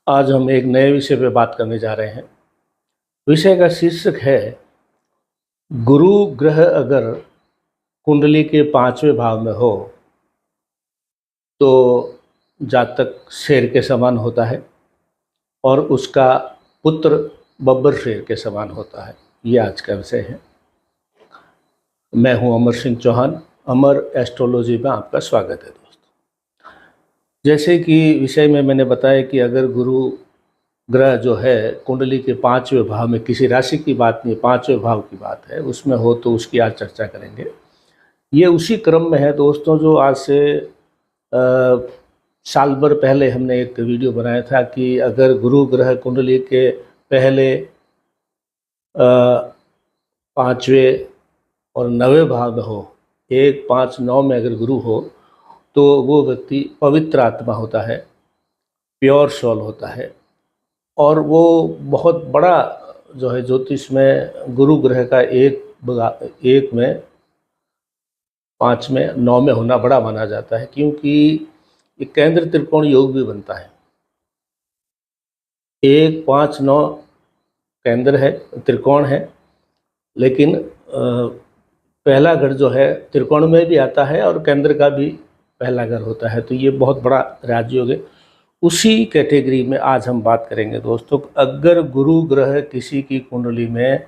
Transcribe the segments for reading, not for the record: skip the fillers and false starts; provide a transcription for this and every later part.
आज हम एक नए विषय पे बात करने जा रहे हैं। विषय का शीर्षक है गुरु ग्रह अगर कुंडली के 5वें भाव में हो तो जातक शेर के समान होता है और उसका पुत्र बब्बर शेर के समान होता है। ये आज का विषय है। मैं हूं अमर सिंह चौहान। अमर एस्ट्रोलॉजी में आपका स्वागत है दोस्तों। जैसे कि विषय में मैंने बताया कि अगर गुरु ग्रह जो है कुंडली के 5वें भाव में, किसी राशि की बात नहीं, 5वें भाव की बात है, उसमें हो तो उसकी आज चर्चा करेंगे। ये उसी क्रम में है दोस्तों जो आज से साल भर पहले हमने एक वीडियो बनाया था कि अगर गुरु ग्रह कुंडली के पहले 5वें और 9वें भाव में हो, 1, 5, 9 में अगर गुरु हो तो वो व्यक्ति पवित्र आत्मा होता है, प्योर सोल होता है। और वो बहुत बड़ा जो है ज्योतिष में गुरु ग्रह का एक में 5 में 9 में होना बड़ा माना जाता है, क्योंकि ये केंद्र त्रिकोण योग भी बनता है। 1, 5, 9 केंद्र है, त्रिकोण है, लेकिन पहला घर जो है त्रिकोण में भी आता है और केंद्र का भी पहला घर होता है। तो ये बहुत बड़ा राजयोग है। उसी कैटेगरी में आज हम बात करेंगे दोस्तों। अगर गुरु ग्रह किसी की कुंडली में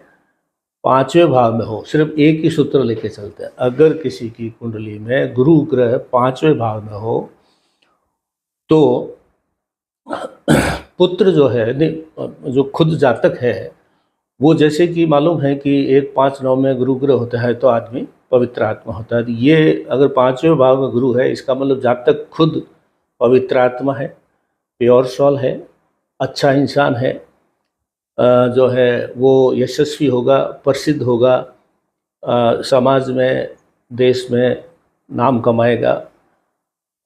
5वें भाव में हो, सिर्फ एक ही सूत्र लेके चलते हैं, अगर किसी की कुंडली में गुरु ग्रह 5वें भाव में हो तो पुत्र जो है, जो खुद जातक है, वो जैसे कि मालूम है कि 1, 5, 9 में गुरु ग्रह होता है तो आदमी पवित्र आत्मा होता है। ये अगर 5वें भाव में गुरु है, इसका मतलब जातक खुद पवित्र आत्मा है, प्योर सोल है, अच्छा इंसान है, जो है वो यशस्वी होगा, प्रसिद्ध होगा, समाज में, देश में नाम कमाएगा।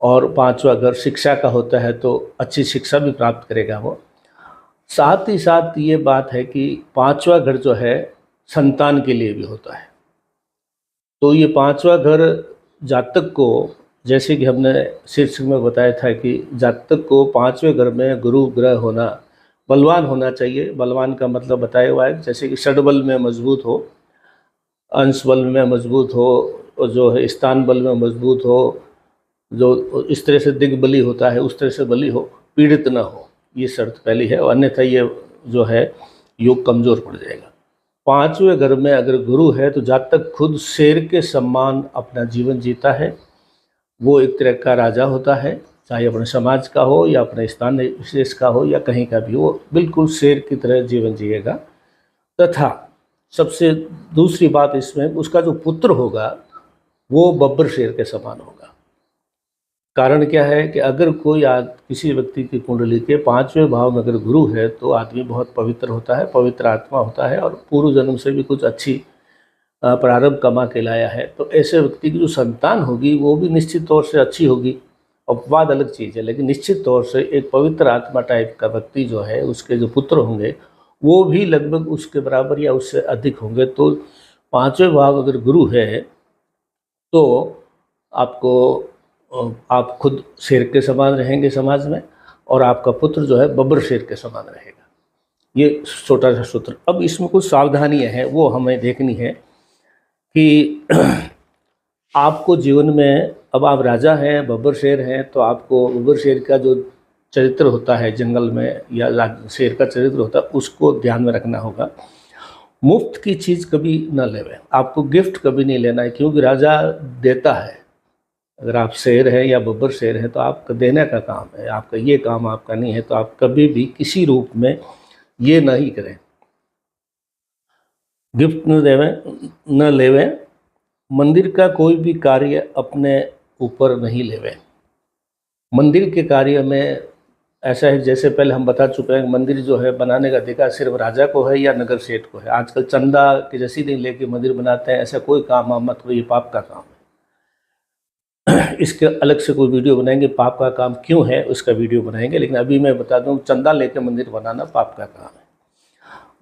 और 5वां घर शिक्षा का होता है तो अच्छी शिक्षा भी प्राप्त करेगा वो। साथ ही साथ ये बात है कि 5वां घर जो है संतान के लिए भी होता है। तो ये 5वां घर जातक को, जैसे कि हमने शीर्षक में बताया था कि जातक को 5वें घर में गुरु ग्रह होना, बलवान होना चाहिए। बलवान का मतलब बताया हुआ है, जैसे कि षडबल में मजबूत हो, अंश बल में मजबूत हो, जो है स्थान बल में मजबूत हो, जो इस तरह से दिग्बली होता है उस तरह से बली हो, पीड़ित ना हो, ये शर्त पहली है। और अन्यथा ये जो है योग कमज़ोर पड़ जाएगा। 5वें घर में अगर गुरु है तो जातक खुद शेर के समान अपना जीवन जीता है। वो एक तरह का राजा होता है, चाहे अपने समाज का हो या अपने स्थान विशेष का हो या कहीं का भी हो, बिल्कुल शेर की तरह जीवन जिएगा। तथा सबसे दूसरी बात इसमें, उसका जो पुत्र होगा वो बब्बर शेर के समान होगा। कारण क्या है कि अगर कोई किसी व्यक्ति की कुंडली के 5वें भाव में अगर गुरु है तो आदमी बहुत पवित्र होता है, पवित्र आत्मा होता है और पूर्व जन्म से भी कुछ अच्छी प्रारब्ध कमा के लाया है। तो ऐसे व्यक्ति की जो संतान होगी वो भी निश्चित तौर से अच्छी होगी। अपवाद अलग चीज़ है, लेकिन निश्चित तौर से एक पवित्र आत्मा टाइप का व्यक्ति जो है, उसके जो पुत्र होंगे वो भी लगभग उसके बराबर या उससे अधिक होंगे। तो 5वें भाव अगर गुरु है तो आपको, आप खुद शेर के समान रहेंगे समाज में और आपका पुत्र जो है बब्बर शेर के समान रहेगा। ये छोटा सा सूत्र। अब इसमें कुछ सावधानियां हैं, वो हमें देखनी है कि आपको जीवन में, अब आप राजा हैं, बब्बर शेर हैं, तो आपको बब्बर शेर का जो चरित्र होता है जंगल में, या शेर का चरित्र होता है, उसको ध्यान में रखना होगा। मुफ्त की चीज़ कभी न लेवें, आपको गिफ्ट कभी नहीं लेना है, क्योंकि राजा देता है। अगर आप शेर हैं या बब्बर शेर हैं तो आपका देने का काम है, आपका ये काम आपका नहीं है। तो आप कभी भी किसी रूप में ये नहीं करें, गिफ्ट न देवें, न लेवें। मंदिर का कोई भी कार्य अपने ऊपर नहीं लेवें। मंदिर के कार्य में ऐसा है, जैसे पहले हम बता चुके हैं, मंदिर जो है बनाने का अधिकार सिर्फ राजा को है या नगर सेठ को है। आजकल चंदा की रसीदें लेके मंदिर बनाते हैं, ऐसा कोई काम आप मत करो, ये पाप का काम है। इसके अलग से कोई वीडियो बनाएंगे, पाप का काम क्यों है उसका वीडियो बनाएंगे, लेकिन अभी मैं बता दूं, चंदा लेके मंदिर बनाना पाप का काम है।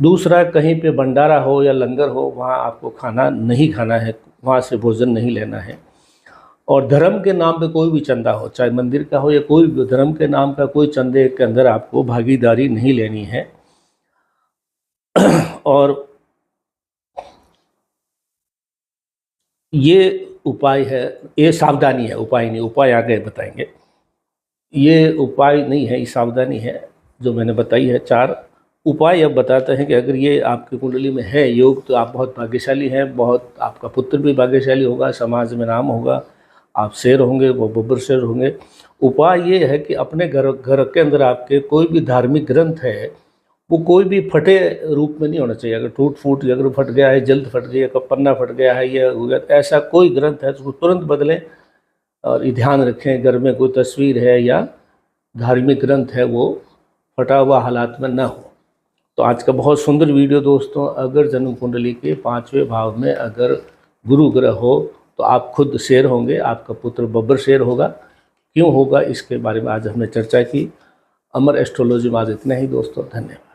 दूसरा, कहीं पे भंडारा हो या लंगर हो, वहाँ आपको खाना नहीं खाना है, वहाँ से भोजन नहीं लेना है। और धर्म के नाम पे कोई भी चंदा हो, चाहे मंदिर का हो या कोई भी धर्म के नाम का कोई चंदे के अंदर आपको भागीदारी नहीं लेनी है। और ये उपाय है, ये सावधानी है, उपाय नहीं, उपाय आगे बताएंगे। ये उपाय नहीं है, ये सावधानी है जो मैंने बताई है। 4 उपाय अब बताते हैं कि अगर ये आपकी कुंडली में है योग तो आप बहुत भाग्यशाली हैं, बहुत आपका पुत्र भी भाग्यशाली होगा, समाज में नाम होगा, आप शेर होंगे, वो बब्बर शेर होंगे। उपाय ये है कि अपने घर के अंदर आपके कोई भी धार्मिक ग्रंथ है वो कोई भी फटे रूप में नहीं होना चाहिए। अगर टूट फूट अगर फट गया है, जल्द फट गई है, पन्ना फट गया है, या हो गया, ऐसा कोई ग्रंथ है तो उसको तुरंत बदलें। और ये ध्यान रखें घर में कोई तस्वीर है या धार्मिक ग्रंथ है वो फटा हुआ हालात में ना हो। तो आज का बहुत सुंदर वीडियो दोस्तों, अगर जन्म कुंडली के 5वें भाव में अगर गुरु ग्रह हो तो आप खुद शेर होंगे, आपका पुत्र बब्बर शेर होगा। क्यों होगा इसके बारे में आज हमने चर्चा की। अमर एस्ट्रोलॉजी में आज इतना ही दोस्तों, धन्यवाद।